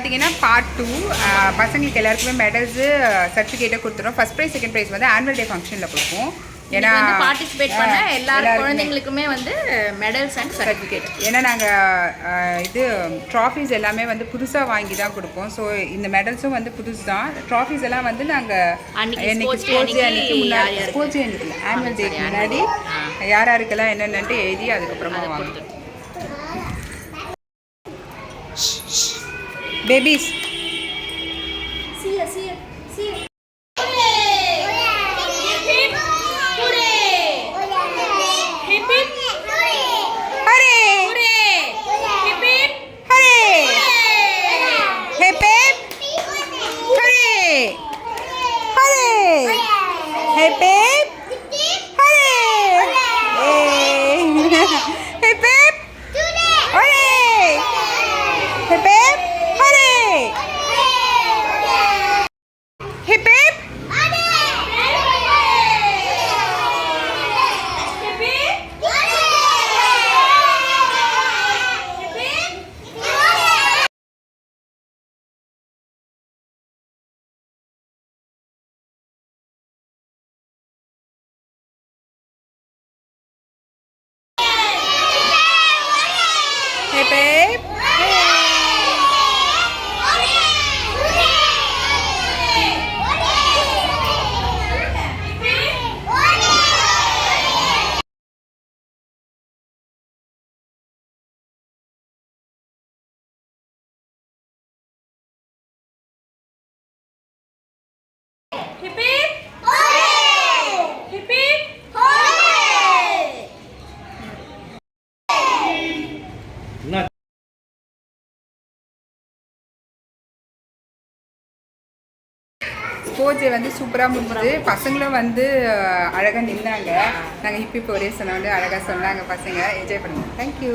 பார்த்தீங்கன்னா பார்ட் 2 பசங்களுக்கு எல்லாருக்குமே மெடல்ஸு சர்டிஃபிகேட்டை கொடுத்துரும். ஃபஸ்ட் ப்ரைஸ் செகண்ட் ப்ரைஸ் வந்து ஆனுவல் டே ஃபங்க்ஷனில் கொடுப்போம். ஏன்னா பார்ட்டிசிபேட் பண்ண எல்லா குழந்தைங்களுக்குமே வந்து மெடல்ஸ் அண்ட் சர்டிஃபிகேட். ஏன்னா நாங்கள் இது ட்ராஃபீஸ் எல்லாமே வந்து புதுசாக வாங்கி தான் கொடுப்போம். ஸோ இந்த மெடல்ஸும் வந்து புதுசு தான். ட்ராஃபீஸ் எல்லாம் வந்து நாங்கள் ஸ்போர்ட்ஸ் டே அன்றைக்கி ஆனுவல் டேக்கு முன்னாடி யார் யாருக்கெல்லாம் என்னென்னட்டு எழுதி அதுக்கப்புறமா வாங்க. Babies babe. Hip hip. Hooray! Hip hip. Hooray! Sports வந்து சூப்பராக முடிஞ்சுது. பசங்களும் வந்து அழகாக நின்னாங்க. நாங்கள் ஹிப்பி ஒரே சொன்ன வந்து அழகாக சொன்னாங்க. பசங்க என்ஜாய் பண்ணுவோம். தேங்க்யூ.